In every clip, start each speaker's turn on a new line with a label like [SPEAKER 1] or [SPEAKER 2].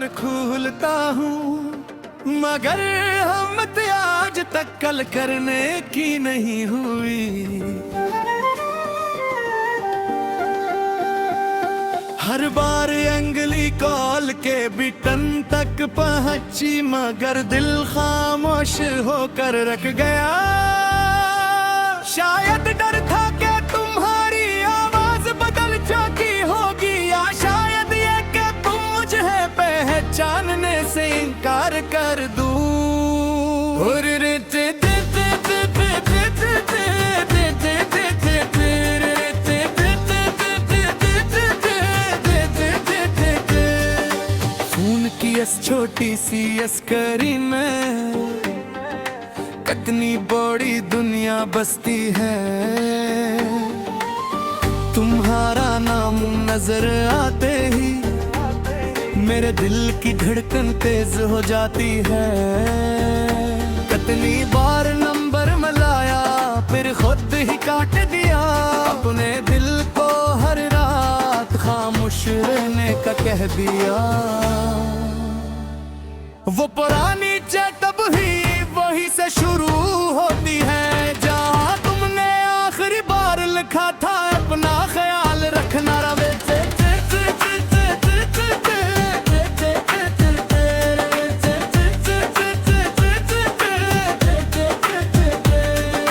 [SPEAKER 1] Number खोलता हूँ, मगर हिम्मत आज तक कल करने की नहीं हुई। हर बार अंगली कॉल के बिटन तक पहुंची, मगर दिल खामोश होकर रख गया। शायद डर था कि तुम्हारी आवाज बदल चुकी होगी, या शायद ये कि तुम मुझे पहचानने से इनकार कर दूं। छोटी सी अस्करी में कितनी बड़ी दुनिया बसती है। तुम्हारा नाम नजर आते ही मेरे दिल की धड़कन तेज हो जाती है। कितनी बार नंबर मिलाया फिर खुद ही काट दिया, अपने दिल को हर रात खामोश रहने का कह दिया। वो पुरानी चैट अब ही वही से शुरू होती है, जहाँ तुमने आखिरी बार लिखा था अपना ख्याल रखना रवे।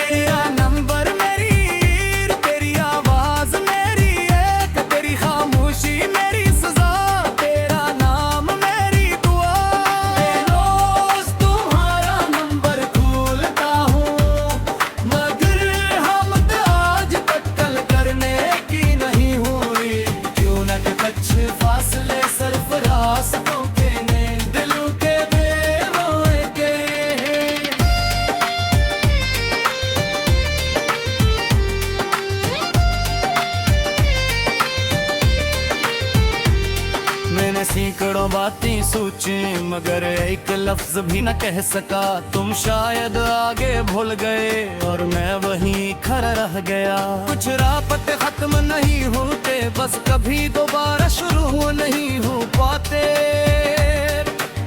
[SPEAKER 1] तेरा नंबर मेरी ईर, तेरी आवाज मेरी एक, तेरी खामोशी मेरी सजा, तेरा नाम मेरी दुआ। सैकड़ों बातें सोचे मगर एक लफ्ज भी न कह सका। तुम शायद आगे भूल गए और मैं वहीं खड़ा रह गया। कुछ रापते खत्म नहीं होते, बस कभी दोबारा शुरू नहीं हो पाते।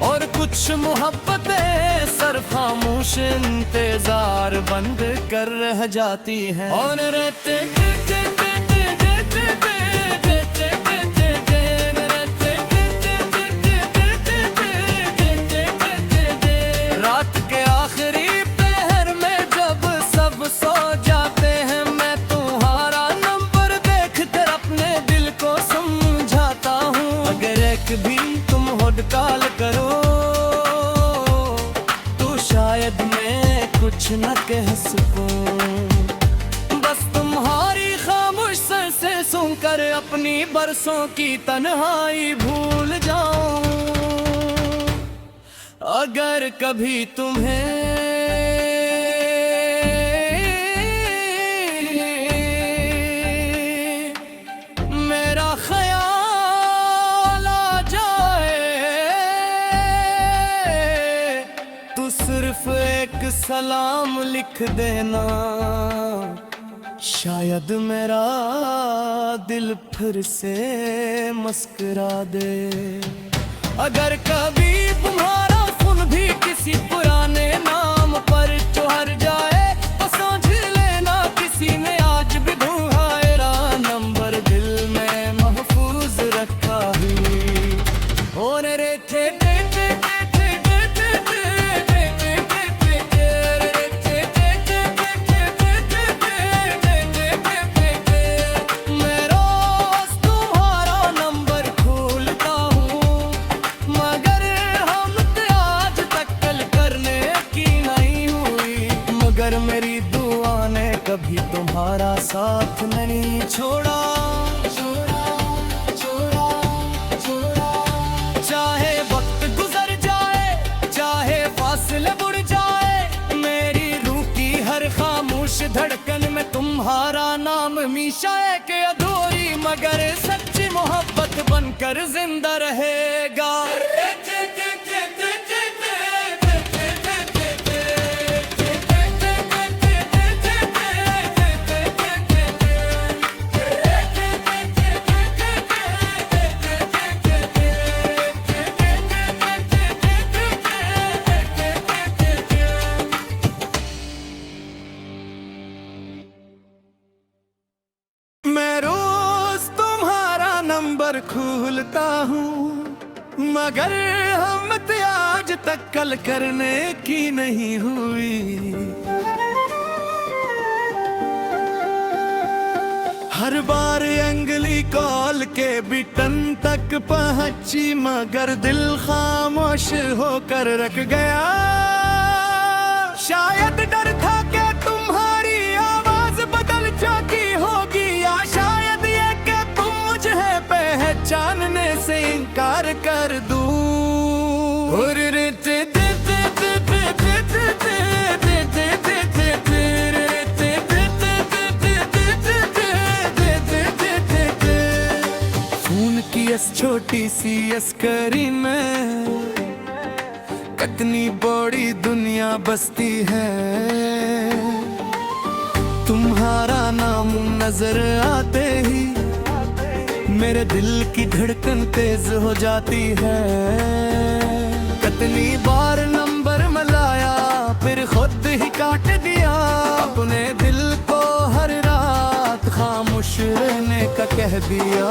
[SPEAKER 1] और कुछ मोहब्बतें सिर्फ खामोश इंतजार बंद कर रह जाती हैं। और रहते रात के आखिरी पहर में जब सब सो जाते हैं, मैं तुम्हारा नंबर देख कर अपने दिल को समझाता हूँ। अगर एक भी तुम होड़ कॉल करो तो शायद मैं कुछ न कह सकूं। बस तुम्हारी खामोश सर से सुनकर अपनी बरसों की तन्हाई भूल जाऊं। अगर कभी तुम्हें मेरा ख्याल आ जाए तो सिर्फ एक सलाम लिख देना, शायद मेरा दिल फिर से मुस्कुरा दे। अगर कभी तुम्हारा भी किसी पुराने नाम पर चढ़ जाए तो समझ लेना किसी ने आज भी तुम्हारा नंबर दिल में महफूज रखा है। और रे थे मेरी दुआ ने कभी तुम्हारा साथ नहीं छोड़ा। चाहे वक्त गुजर जाए, चाहे फासले बुढ़ जाए, मेरी रूह की हर खामोश धड़कन में तुम्हारा नाम हमेशा एक अधूरी मगर सच्ची मोहब्बत बनकर जिंदा रहेगा। नंबर खोलता हूँ, मगर हिम्मत आज तक कल करने की नहीं हुई। हर बार अंगली कॉल के बिटन तक पहुंची, मगर दिल खामोश होकर रख गया। शायद डर था कि तुम्हारी आवाज बदल चुकी होगी, या शायद ये कि तुम मुझे पहचानने से इनकार कर दूं। छोटी सी अस्करी में कितनी बड़ी दुनिया बसती है। तुम्हारा नाम नजर आते ही मेरे दिल की धड़कन तेज हो जाती है। कितनी बार नंबर मिलाया फिर खुद ही काट दिया, अपने दिल को हर रात खामोश रहने का कह दिया।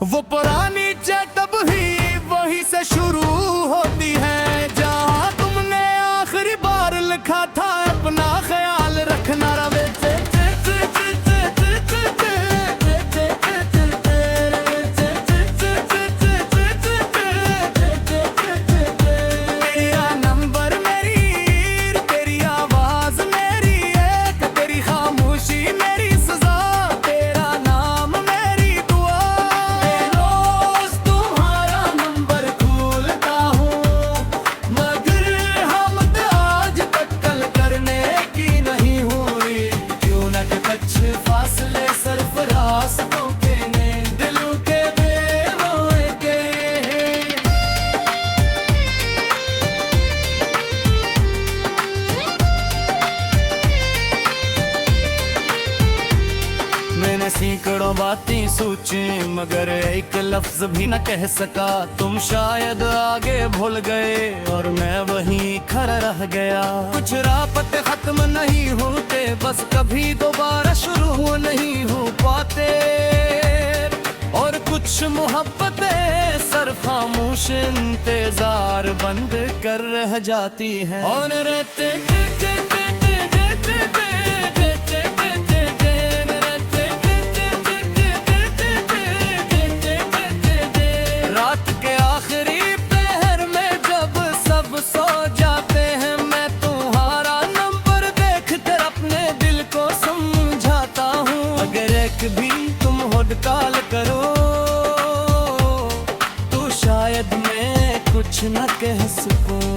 [SPEAKER 1] वो पुरानी चैट ही वही से शुरू होती है, जहाँ तुमने आखिरी बार लिखा था अपना ख्याल रखना रवे। तेरा नंबर मेरी ईर, तेरी आवाज मेरी एक, तेरी खामोशी मेरी सजा, तेरा नाम मेरी दुआ। सैकड़ों बातें सोची मगर एक लफ्ज भी न कह सका। तुम शायद आगे भूल गए और मैं वहीं खड़ा रह गया। कुछ रापते खत्म नहीं होते, बस कभी दोबारा शुरू नहीं हो पाते। और कुछ मोहब्बतें सिर्फ खामोश इंतजार बंद कर रह जाती हैं। और रहते रात के आखिरी पहर में जब सब सो जाते हैं, मैं तुम्हारा नंबर देख कर अपने दिल को समझाता हूँ। अगर एक भी तुम होड़ कॉल करो तो शायद मैं कुछ न कह सकूं।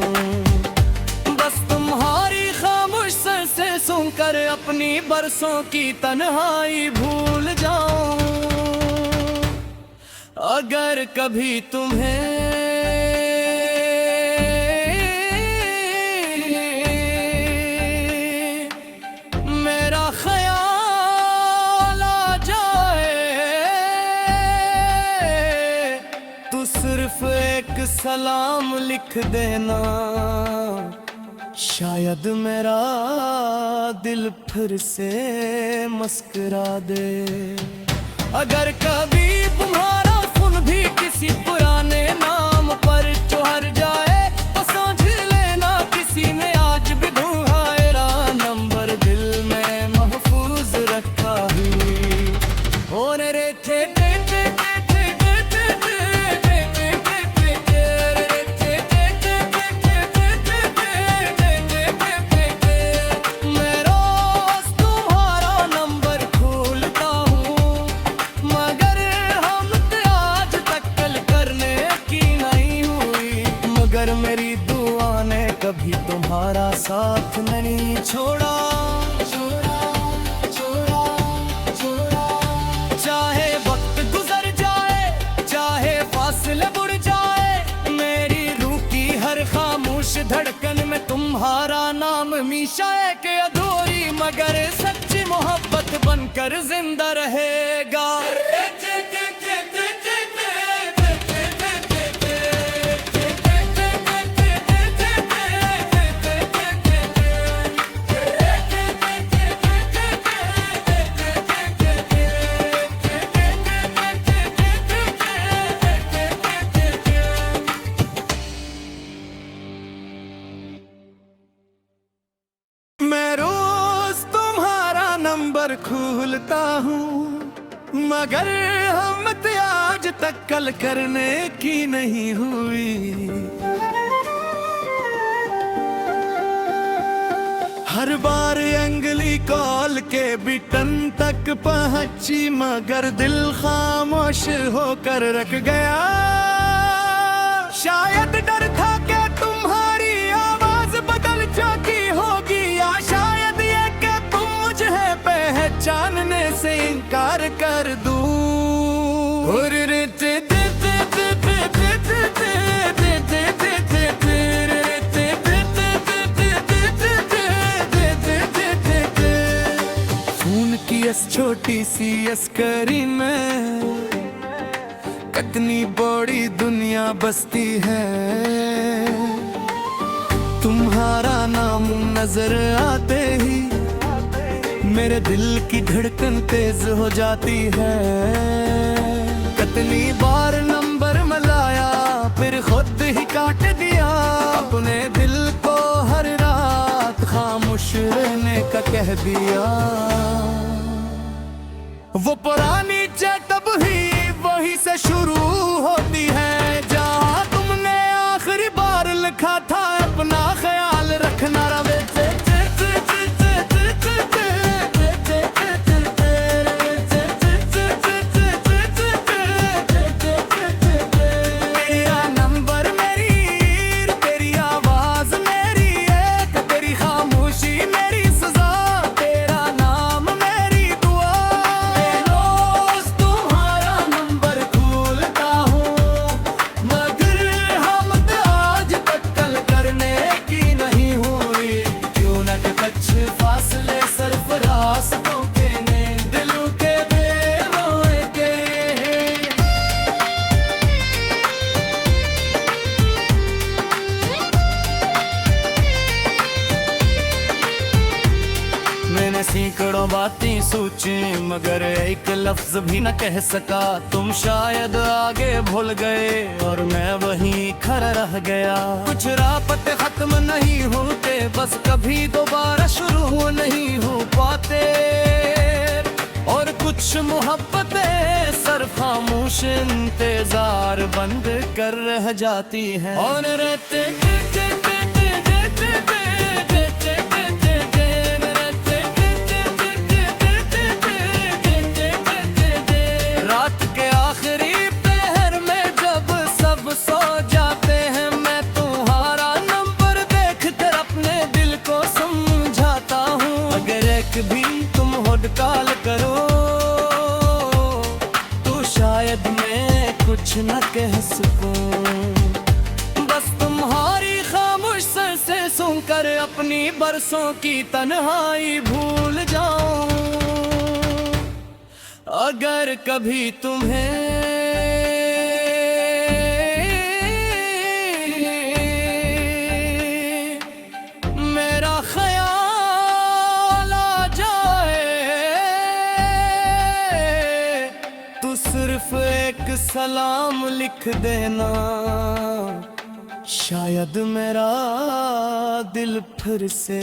[SPEAKER 1] बस तुम्हारी खामोश सर से सुनकर अपनी बरसों की तन्हाई भूल जाऊं। अगर कभी तुम्हें मेरा ख्याल आ जाए तो सिर्फ एक सलाम लिख देना, शायद मेरा दिल फिर से मुस्कुरा दे। अगर कभी तुम्हारा भी किसी पुराने नाम पर चढ़ जाए तो समझ लेना किसी ने आज भी तुम्हारा नंबर दिल में महफूज रखा है। और रे थे मेरी दुआ ने कभी तुम्हारा साथ नहीं छोड़ा। चाहे वक्त गुजर जाए, चाहे फासले बुढ़ जाए, मेरी रूह की हर खामोश धड़कन में तुम्हारा नाम हमेशा एक अधूरी मगर सच्ची मोहब्बत बनकर जिंदा रहेगा। हिम्मत आज तक कल करने की नहीं हुई। हर बार अंगली कॉल के बिटन तक पहुंची, मगर दिल खामोश होकर रख गया। शायद डर था कि तुम्हारी आवाज बदल चुकी होगी, या शायद ये कि तुम मुझे पहचानने से इनकार कर दूं। छोटी सी अस्करी में कितनी बड़ी दुनिया बसती है। तुम्हारा नाम नजर आते ही मेरे दिल की धड़कन तेज हो जाती है। कितनी बार नंबर मिलाया फिर खुद ही काट दिया, अपने दिल को हर रात खामोश रहने का कह दिया। वो पुरानी चैट ही वही से शुरू होती है, जहाँ तुमने आखिरी बार लिखा था अपना ख्याल रखना रवे। तेरा नंबर मेरी ईर, तेरी आवाज मेरी एक, तेरी खामोशी मेरी सजा, तेरा नाम मेरी दुआ। मैंने सैकड़ों बातें सोची मगर एक लफ्ज भी न कह सका। तुम शायद आगे भूल गए और मैं वहीं खड़ा रह गया। कुछ रापते खत्म नहीं होते, बस कभी दोबारा शुरू नहीं हो पाते। और कुछ मोहब्बतें सिर्फ खामोश इंतजार बंद कर रह जाती हैं। और रहते रात के आखिरी पहर में जब सब सो जाते हैं, मैं तुम्हारा नंबर देखकर अपने दिल को समझाता हूँ। अगर एक भी तुम होड़ कॉल करो तो शायद मैं कुछ न कह सकूं। बस तुम्हारी खामोश सर से सुनकर अपनी बरसों की तन्हाई भूल जाऊं। अगर कभी तुम्हें मेरा ख्याल आ जाए तो सिर्फ एक सलाम लिख देना, शायद मेरा दिल फिर से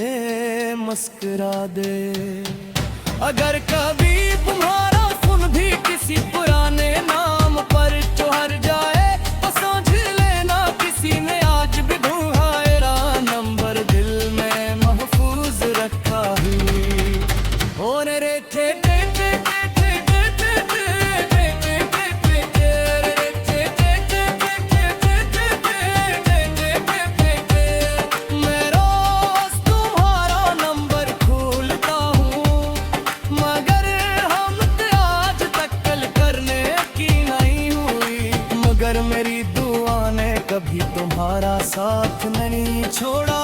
[SPEAKER 1] मुस्कुरा दे। अगर कभी तुम्हारा भी किसी पुराने नाम पर चढ़ जाए तो समझ लेना किसी ने आज भी तुम्हारा नंबर दिल में महफूज रखा है। और रे थे मेरी दुआ ने कभी तुम्हारा साथ नहीं छोड़ा।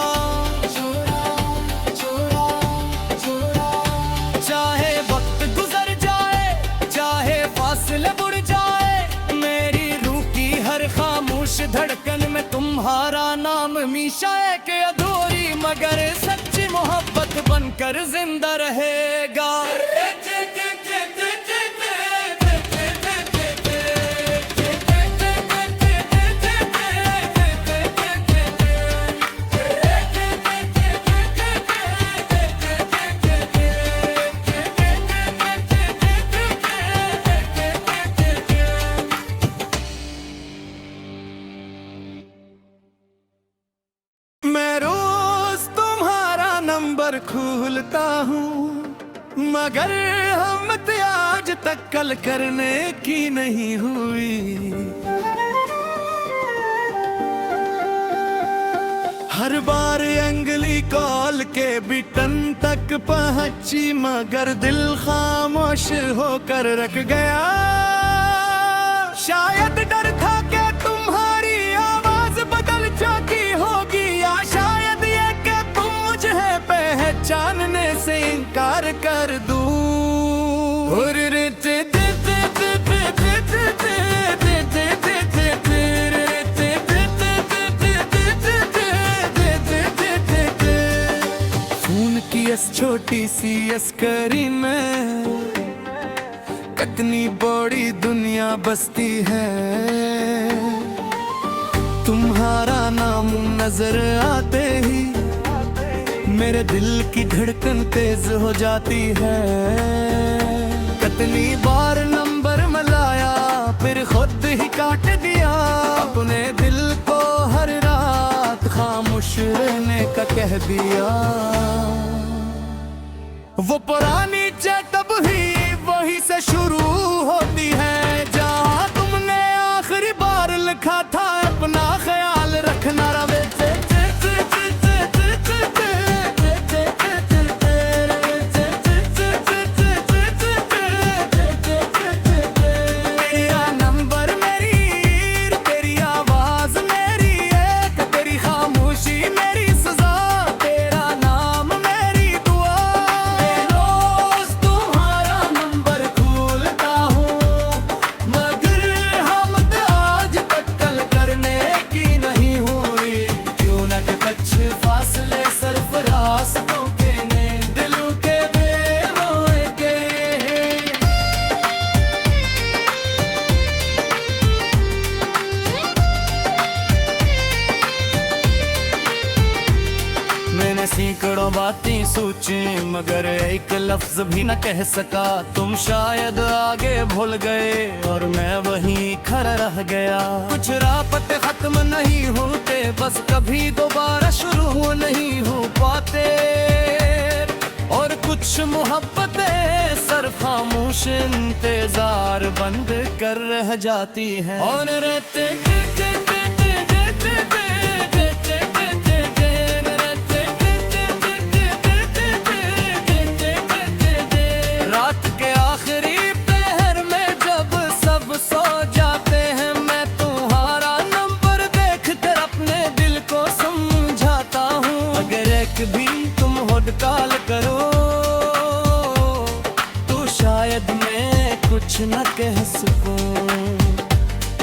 [SPEAKER 1] चाहे वक्त गुजर जाए, चाहे फासले बुढ़ जाए, मेरी रूह की हर खामोश धड़कन में तुम्हारा नाम हमेशा एक अधूरी मगर सच्ची मोहब्बत बनकर जिंदा रहेगा। नंबर खोलता हूँ, मगर हिम्मत आज तक कल करने की नहीं हुई। हर बार अंगली कॉल के बिटन तक पहुंची, मगर दिल खामोश होकर रख गया। शायद डर था कि तुम्हारी आवाज बदल चुकी होगी, या शायद ये कि तुम मुझे पहचानने से इनकार कर दूं। छोटी सी अस्करी में कितनी बड़ी दुनिया बसती है। तुम्हारा नाम नजर आते ही मेरे दिल की धड़कन तेज हो जाती है। कितनी बार नंबर मिलाया फिर खुद ही काट दिया, अपने दिल को हर रात खामोश रहने का कह दिया। वो पुरानी चैट अब ही वही से शुरू होती है, जहाँ तुमने आखिरी बार लिखा था अपना ख्याल रखना रवे। तेरा नंबर मेरी ईर, तेरी आवाज मेरी एक, तेरी खामोशी मेरी सजा, तेरा नाम मेरी दुआ। सैकड़ों बातें सोची मगर एक लफ्ज भी न कह सका। तुम शायद आगे भूल गए और मैं वहीं खड़ा रह गया। कुछ रापते खत्म नहीं होते, बस कभी दोबारा शुरू नहीं हो पाते। और कुछ मोहब्बतें सिर्फ खामोश इंतजार बंद कर रह जाती हैं। और रहते रात के आखिरी पहर में जब सब सो जाते हैं, मैं तुम्हारा नंबर देखकर अपने दिल को समझाता हूँ। अगर एक भी तुम होड़ कॉल करो तो शायद मैं कुछ न कह सकूं।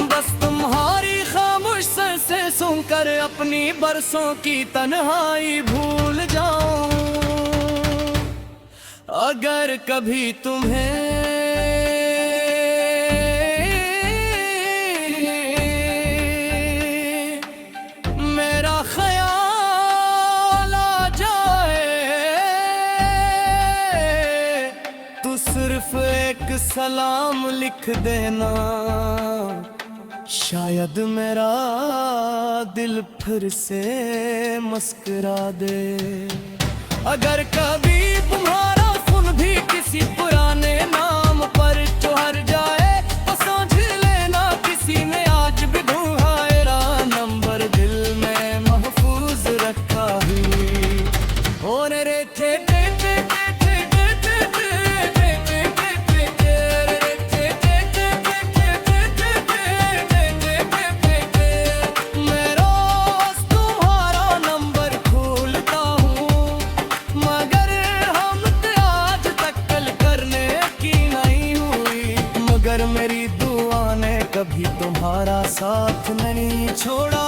[SPEAKER 1] बस तुम्हारी खामोश सर से सुनकर अपनी बरसों की तन्हाई भूल जाऊं। अगर कभी तुम्हें मेरा ख्याल आ जाए तो सिर्फ एक सलाम लिख देना, शायद मेरा दिल फिर से मुस्कुरा दे। अगर कभी तुम्हारा भी किसी पुराने नाम पर चढ़ जाए तो समझ लेना किसी ने आज भी तुम्हारा नंबर दिल में महफूज रखा है। और रे थे मेरी दुआ ने कभी तुम्हारा साथ नहीं छोड़ा।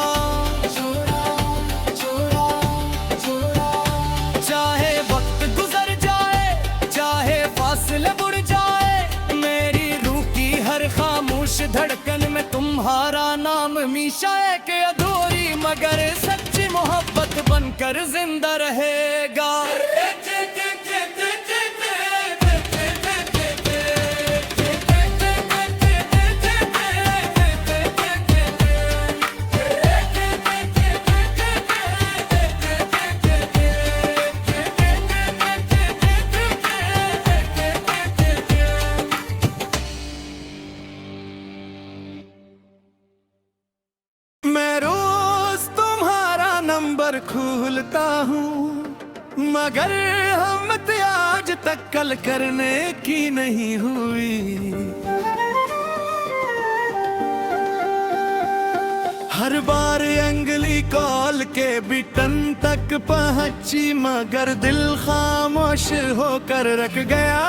[SPEAKER 1] चाहे वक्त गुजर जाए, चाहे फासले बुढ़ जाए, मेरी रूह की हर खामोश धड़कन में तुम्हारा नाम हमेशा एक अधूरी मगर सच्ची मोहब्बत बनकर जिंदा रहेगा। नंबर खोलता हूँ, मगर हिम्मत आज तक कल करने की नहीं हुई। हर बार अंगली कॉल के बिटन तक पहुंची, मगर दिल खामोश होकर रख गया।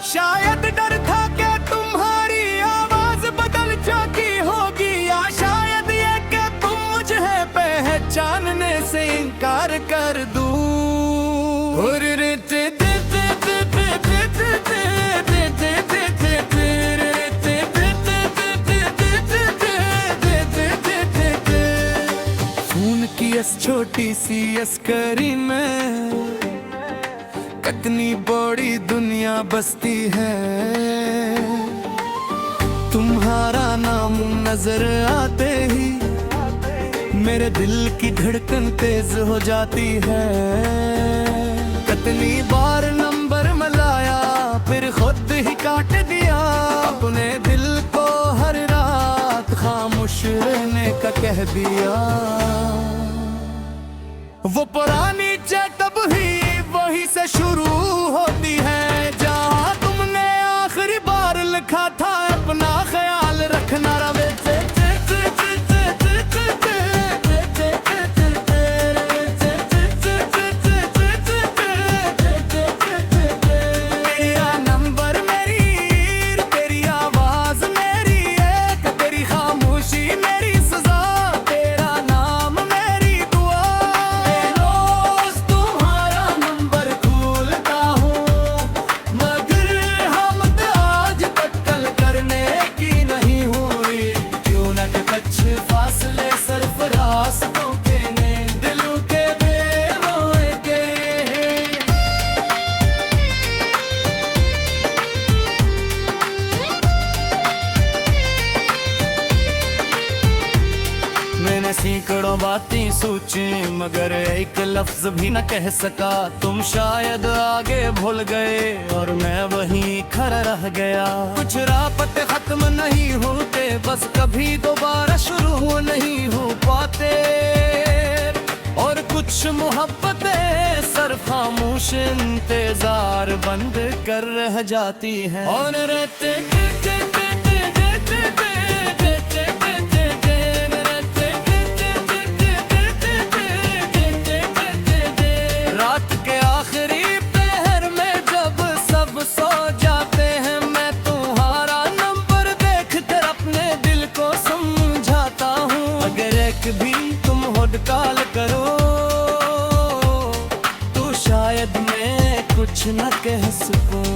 [SPEAKER 1] शायद डर था कि तुम्हारी आवाज बदल चुकी होगी, या शायद ये कि तुम मुझे पहचानने से इनकार कर दूं। छोटी सी अस्करी में कितनी बड़ी दुनिया बसती है। तुम्हारा नाम नजर आते ही मेरे दिल की धड़कन तेज हो जाती है। कितनी बार नंबर मिलाया फिर खुद ही काट दिया, अपने दिल को हर रात खामोश रहने का कह दिया। वो पुरानी चैट ही वही से शुरू होती है, जहाँ तुमने आखिरी बार लिखा था अपना ख्याल रखना रवे। तेरा नंबर मेरी, तेरी आवाज मेरी एक, तेरी खामोशी मेरी सजा, तेरा नाम मेरी दुआ। मैंने सैकड़ों बातें सोची, मगर एक लफ्ज भी न कह सका। तुम शायद आगे भूल गए और मैं वहीं खड़ा रह गया। कुछ रापते खत्म नहीं होते, बस कभी दोबारा शुरू नहीं हो पाते। और कुछ मोहब्बतें सिर्फ खामोश इंतजार बंद कर रह जाती हैं। और रहते रात के आखिरी पहर में जब सब सो जाते हैं, मैं तुम्हारा नंबर देखकर अपने दिल को समझाता हूँ। अगर एक भी तुम होड़ कॉल करो तो शायद मैं कुछ न कह सकूं।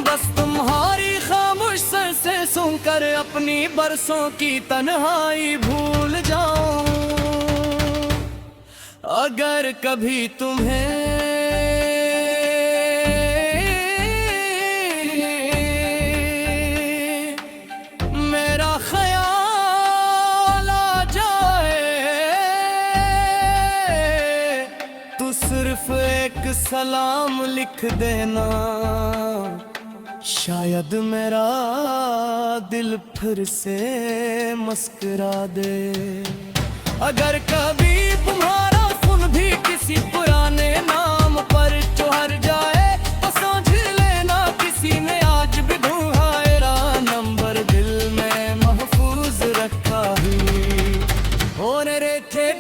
[SPEAKER 1] बस तुम्हारी खामोश सर से सुनकर अपनी बरसों की तन्हाई भूल जाऊं। अगर कभी तुम्हें मेरा ख्याल आ जाए तो सिर्फ एक सलाम लिख देना, शायद मेरा दिल फिर से मुस्कुरा दे। अगर कभी तुम्हारा भी किसी पुराने नाम पर चढ़ जाए तो समझ लेना किसी ने आज भी तुम्हारा नंबर दिल में महफूज रखा है। और रे थे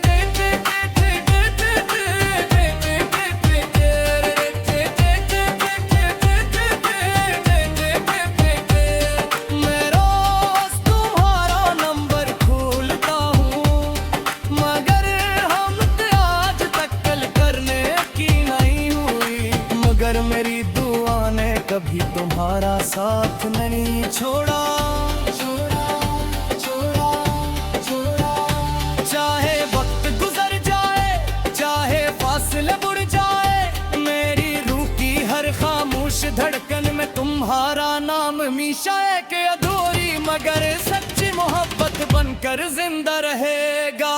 [SPEAKER 1] मेरी दुआ ने कभी तुम्हारा साथ नहीं छोड़ा। चाहे वक्त गुजर जाए, चाहे फासले बुढ़ जाए, मेरी रूह की हर खामोश धड़कन में तुम्हारा नाम हमेशा एक अधूरी मगर सच्ची मोहब्बत बनकर जिंदा रहेगा।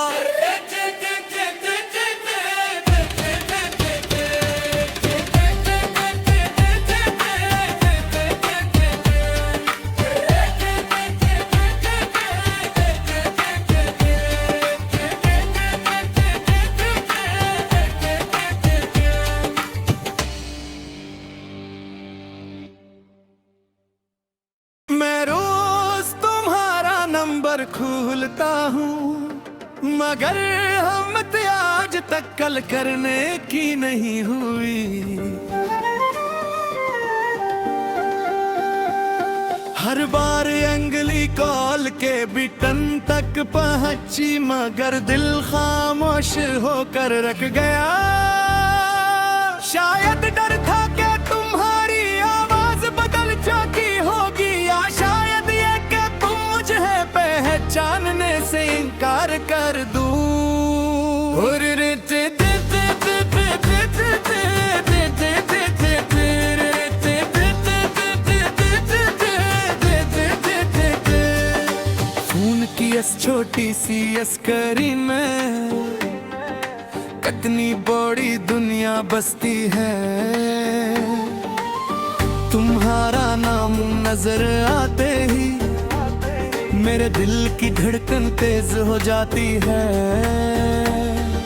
[SPEAKER 1] नंबर खोलता हूँ, मगर हिम्मत आज तक कल करने की नहीं हुई। हर बार अंगली कॉल के बिटन तक पहुंची, मगर दिल खामोश होकर रख गया। शायद डर था कि तुम्हारी आवाज बदल चुकी होगी, या शायद ये कि तुम मुझे पहचानने से इनकार कर दूं। खून की इस छोटी सी अस्करी में कितनी बड़ी दुनिया बसती है। तुम्हारा नाम नजर आते ही मेरे दिल की धड़कन तेज हो जाती है।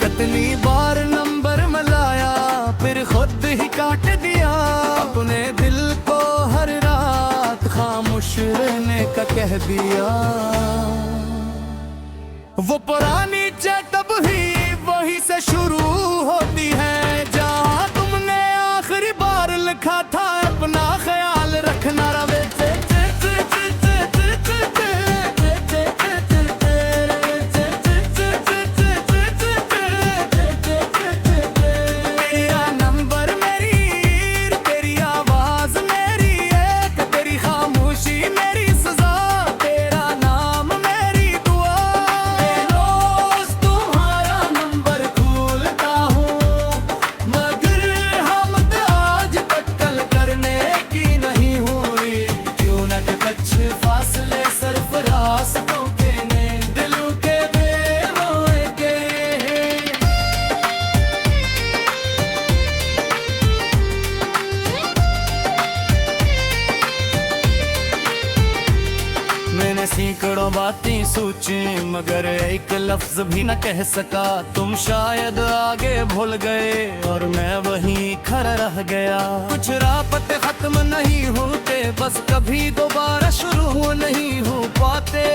[SPEAKER 1] कितनी बार नंबर मिलाया फिर खुद ही काट दिया, अपने दिल को हर रात खामोश रहने का कह दिया। वो पुरानी चैट अब ही वहीं से शुरू होती है, जहाँ तुमने आखिरी बार लिखा था अपना ख्याल रखना रवे। सैकड़ों बातें सोची मगर एक लफ्ज भी न कह सका। तुम शायद आगे भूल गए और मैं वहीं खड़ा रह गया। कुछ रापते खत्म नहीं होते, बस कभी दोबारा शुरू नहीं हो पाते।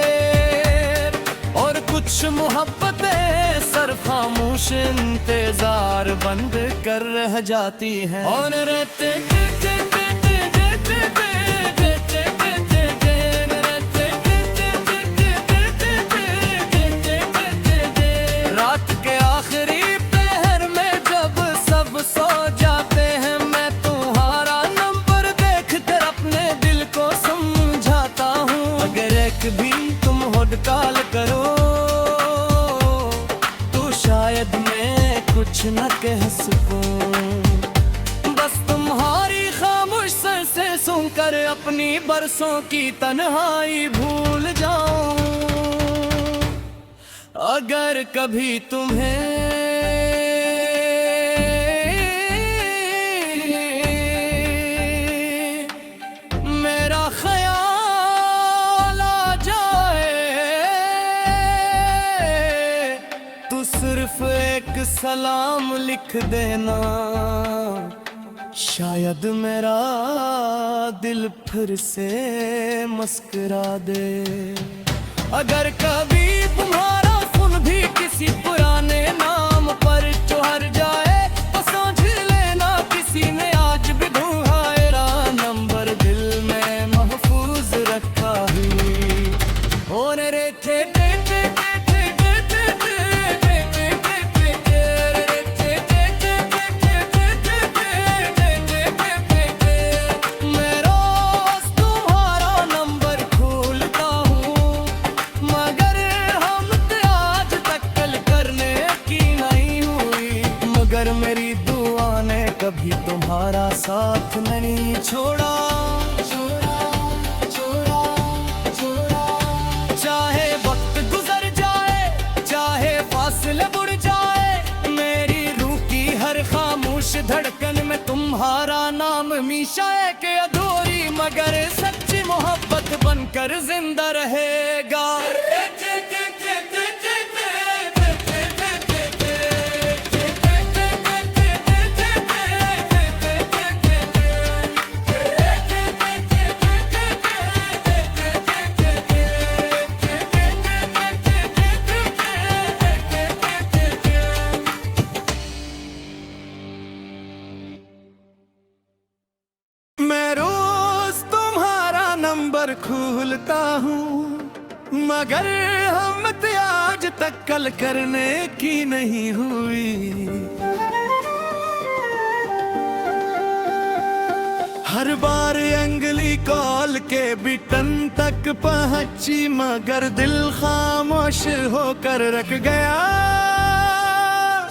[SPEAKER 1] और कुछ मोहब्बतें सिर्फ खामोश इंतजार बंद कर रह जाती हैं। और रहते भी तुम कॉल करो तो शायद मैं कुछ न कह सकूं। बस तुम्हारी खामोश सर से सुनकर अपनी बरसों की तन्हाई भूल जाऊं। अगर कभी तुम्हें सिर्फ एक सलाम लिख देना, शायद मेरा दिल फिर से मुस्कुरा दे। अगर कभी तुम्हारा फोन भी किसी पुराने नाम पर चढ़ जाए तो समझ लेना किसी ने आज भी तुम्हारा नंबर दिल में महफूज रखा है। और रे थे मेरी दुआ ने कभी तुम्हारा साथ नहीं छोड़ा। चाहे वक्त गुजर जाए, चाहे फासले बुढ़ जाए, मेरी रूह की हर खामोश धड़कन में तुम्हारा नाम हमेशा एक अधूरी मगर सच्ची मोहब्बत बनकर जिंदा रहेगा। खूलता हूँ, मगर हिम्मत आज तक कल करने की नहीं हुई। हर बार अंगली कॉल के बिटन तक पहुंची, मगर दिल खामोश होकर रख गया।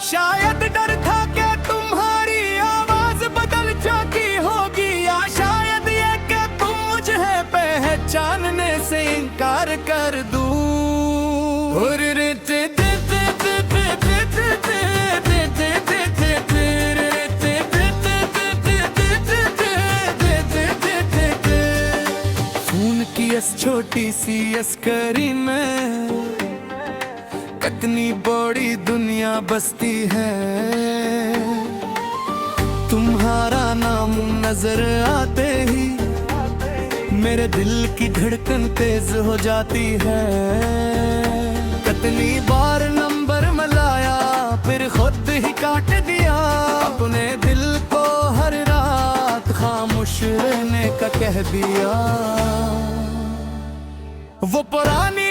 [SPEAKER 1] शायद डर था कि तुम्हारी आवाज बदल चुकी होगी, या शायद ये कि तुम मुझे पहचानने से इनकार कर दूं। छोटी सी अस्करी में कितनी बड़ी दुनिया बसती है। तुम्हारा नाम नजर आते ही मेरे दिल की धड़कन तेज हो जाती है। कितनी बार नंबर मिलाया फिर खुद ही काट दिया, अपने दिल को हर रात खामोश रहने का कह दिया। वो पुरानी